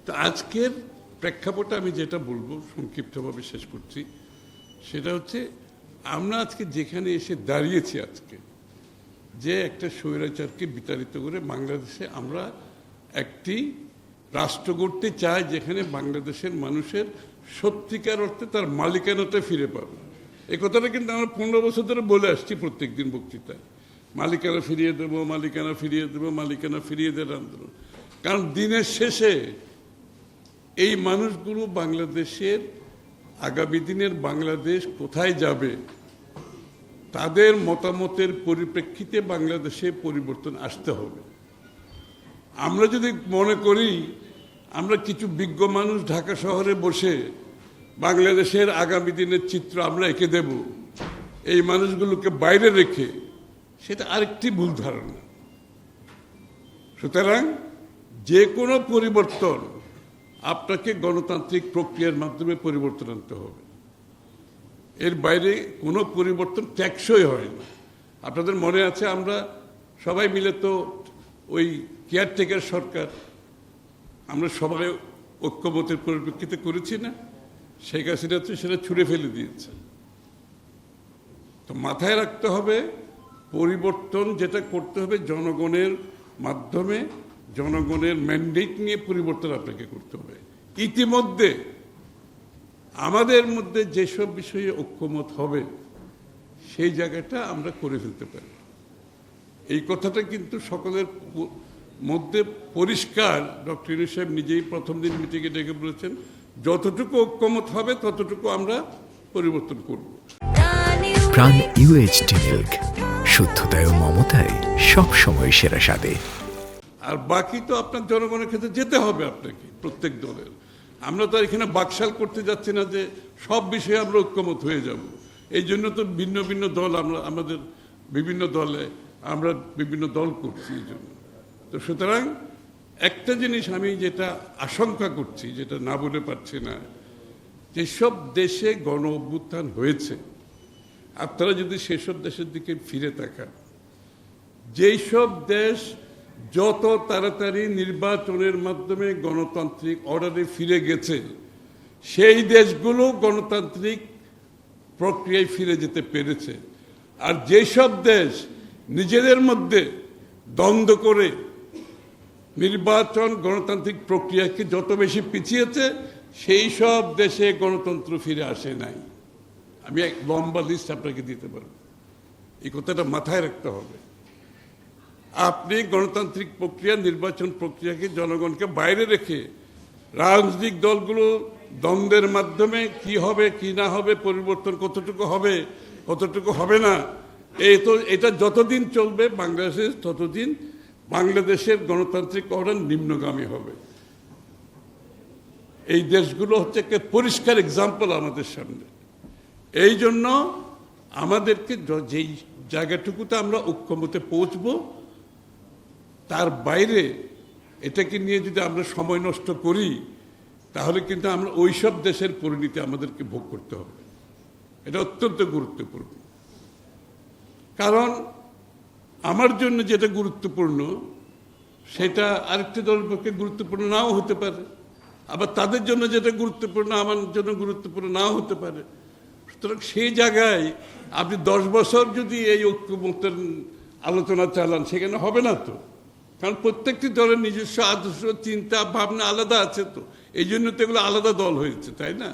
তো আজকের প্রেক্ষাপটে আমি যেটা বলবো সংক্ষিপ্তভাবে শেষ করছি, সেটা হচ্ছে আমরা আজকে যেখানে এসে দাঁড়িয়েছি, আজকে যে একটা স্বৈরাচারকে বিতাড়িত করে বাংলাদেশে আমরা একটি রাষ্ট্র গড়তে চাই, যেখানে বাংলাদেশের মানুষের সত্যিকার অর্থে তার মালিকানাটা ফিরে পাবে। এই কথাটা কিন্তু আমরা 15 বছর ধরে বলে আসছি প্রত্যেক দিন বক্তৃতায়, মালিকানা ফিরিয়ে দেবো, মালিকানা ফিরিয়ে দেবো, মালিকানা ফিরিয়ে দেওয়ার আন্দোলন। কারণ দিনের শেষে এই মানুষগুলো বাংলাদেশের আগামী দিনের বাংলাদেশ কোথায় যাবে, তাদের মতামতের পরিপ্রেক্ষিতে বাংলাদেশে পরিবর্তন আসতে হবে। আমরা যদি মনে করি আমরা কিছু বিজ্ঞ মানুষ ঢাকা শহরে বসে বাংলাদেশের আগামী দিনের চিত্র আমরা এঁকে দেব, এই মানুষগুলোকে বাইরে রেখে, সেটা আরেকটি ভুল ধারণা। সুতরাং যে কোনো পরিবর্তন আপনাকে গণতান্ত্রিক প্রক্রিয়ার মাধ্যমে পরিবর্তন আনতে হবে, এর বাইরে কোনো পরিবর্তন টেকসই হয় না। আপনাদের মনে আছে আমরা সবাই মিলে তো ওই কেয়ারটেকার সরকার আমরা সবাই ঐক্যমতের পরিপ্রেক্ষিতে করেছি না? শেখ হাসিনা তো সেটা ছুঁড়ে ফেলে দিয়েছে। তো মাথায় রাখতে হবে পরিবর্তন যেটা করতে হবে জনগণের মাধ্যমে, জনগণের ম্যান্ডেট নিয়ে পরিবর্তন আপনাকে করতে হবে। ইতিমধ্যে আমাদের মধ্যে যেসব বিষয়ে ঐক্যমত হবে সেই জায়গাটা আমরা করে ফেলতে পারি। এই কথাটা কিন্তু সকলের মধ্যে পরিষ্কার। ডক্টর ইউনূস সাহেব নিজেই প্রথম দিন মিটিংয়ে ডেকে বলেছেন, যতটুকু ঐক্যমত হবে ততটুকু আমরা পরিবর্তন করব। প্রাণ UHT মিল্ক, শুদ্ধতায় ও মমতায় সবসময় সেরা স্বাদে। আর বাকি তো আপনার জনগণের ক্ষেত্রে যেতে হবে আপনাকে, প্রত্যেক দলের। আমরা তো এখানে বাকশাল করতে যাচ্ছি না যে সব বিষয়ে আমরা ঐক্যমত হয়ে যাব। এই জন্য তো ভিন্ন ভিন্ন দল, আমাদের বিভিন্ন দলে আমরা বিভিন্ন দল করছি এই জন্য। তো সুতরাং একটা জিনিস আমি যেটা আশঙ্কা করছি, যেটা না বলে পারছি না, যেসব দেশে গণ অভ্যুত্থান হয়েছে, আপনারা যদি সেসব দেশের দিকে ফিরে তাকান, যেই সব দেশ যত তাড়াতাড়ি নির্বাচনের মাধ্যমে গণতান্ত্রিক অর্ডারে ফিরে গেছে, সেই দেশগুলো গণতান্ত্রিক প্রক্রিয়ায় ফিরে যেতে পেরেছে। আর যেসব দেশ নিজেদের মধ্যে দ্বন্দ্ব করে নির্বাচন গণতান্ত্রিক প্রক্রিয়াকে যত বেশি পিছিয়েছে, সেই সব দেশে গণতন্ত্র ফিরে আসে নাই। আমি এক লম্বা লিস্ট আপনাকে দিতে পারব। এই কথাটা মাথায় রাখতে হবে। আপনি গণতান্ত্রিক প্রক্রিয়া, নির্বাচন প্রক্রিয়াকে জনগণকে বাইরে রেখে রাজনৈতিক দলগুলো দ্বন্দ্বের মাধ্যমে কি হবে কি না হবে, পরিবর্তন কতটুকু হবে কতটুকু হবে না, এটা যতদিন চলবে বাংলাদেশে, ততদিন বাংলাদেশের গণতান্ত্রিক অর্ডার নিম্নগামী হবে। এই দেশগুলো হচ্ছে একটা পরিষ্কার এক্সাম্পল আমাদের সামনে। এই জন্য আমাদেরকে যেই জায়গাটুকুতে আমরা ঐক্যমতে পৌঁছবো, তার বাইরে এটাকে নিয়ে যদি আমরা সময় নষ্ট করি, তাহলে কিন্তু আমরা ওইসব দেশের পরিণতি আমাদেরকে ভোগ করতে হবে। এটা অত্যন্ত গুরুত্বপূর্ণ। কারণ আমার জন্য যেটা গুরুত্বপূর্ণ, সেটা আরেকটি দলের পক্ষে গুরুত্বপূর্ণ নাও হতে পারে, আবার তাদের জন্য যেটা গুরুত্বপূর্ণ আমার জন্য গুরুত্বপূর্ণ নাও হতে পারে। সুতরাং সেই জায়গায় আপনি 10 বছর যদি এই ঐক্যমতের আলোচনা চালান, সেখানে হবে না তো। কারণ প্রত্যেকটি দলের নিজস্ব আদর্শ, চিন্তা ভাবনা আলাদা আছে। তো এই জন্য তো এগুলো আলাদা দল হয়েছে, তাই না?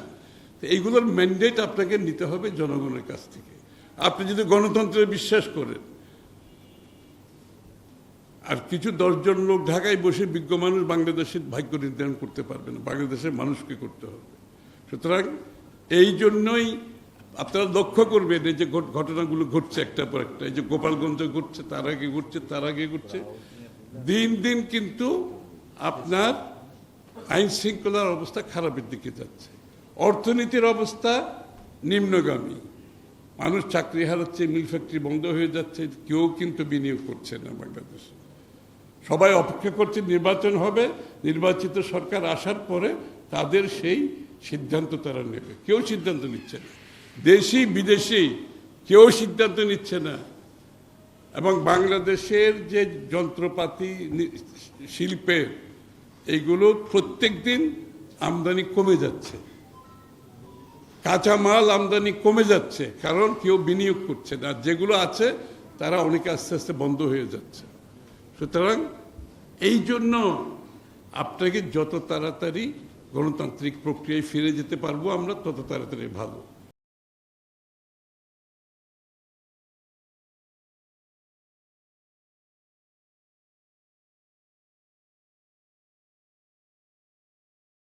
তো এইগুলোর ম্যান্ডেট আপনাকে নিতে হবে জনগণের কাছ থেকে। আপনি যদি গণতন্ত্রে বিশ্বাস করেন, আর কিছু 10 জন লোক ঢাকায় বসে বিজ্ঞ মানুষ বাংলাদেশের ভাগ্য নির্ধারণ করতে পারবে না, বাংলাদেশের মানুষকে করতে হবে। সুতরাং এই জন্যই আপনারা লক্ষ্য করবেন এই যে ঘটনাগুলো ঘটছে একটার পর একটা, এই যে গোপালগঞ্জে ঘটছে, তার আগে ঘটছে, তার আগে ঘটছে, দিন দিন কিন্তু আপনার আইন শৃঙ্খলার অবস্থা খারাপের দিকে যাচ্ছে, অর্থনীতির অবস্থা নিম্নগামী, মানুষ চাকরি হারাচ্ছে, মিল ফ্যাক্টরি বন্ধ হয়ে যাচ্ছে, কেউ কিন্তু বিনিয়োগ করছে না বাংলাদেশে। সবাই অপেক্ষা করছে নির্বাচন হবে, নির্বাচিত সরকার আসার পরে তাদের সেই সিদ্ধান্ত তারা নেবে। কেউ সিদ্ধান্ত নিচ্ছে না, দেশি বিদেশি কেউ সিদ্ধান্ত নিচ্ছে না। এবং বাংলাদেশের যে যন্ত্রপাতি শিল্পের এইগুলো প্রত্যেক দিন আমদানি কমে যাচ্ছে, কাঁচামাল আমদানি কমে যাচ্ছে, কারণ কেউ বিনিয়োগ করছে না। যেগুলো আছে তারা অনেকে আস্তে আস্তে বন্ধ হয়ে যাচ্ছে। সুতরাং এই জন্য আপনাকে যত তাড়াতাড়ি গণতান্ত্রিক প্রক্রিয়ায় ফিরে যেতে পারবো আমরা, তত তাড়াতাড়ি ভালো।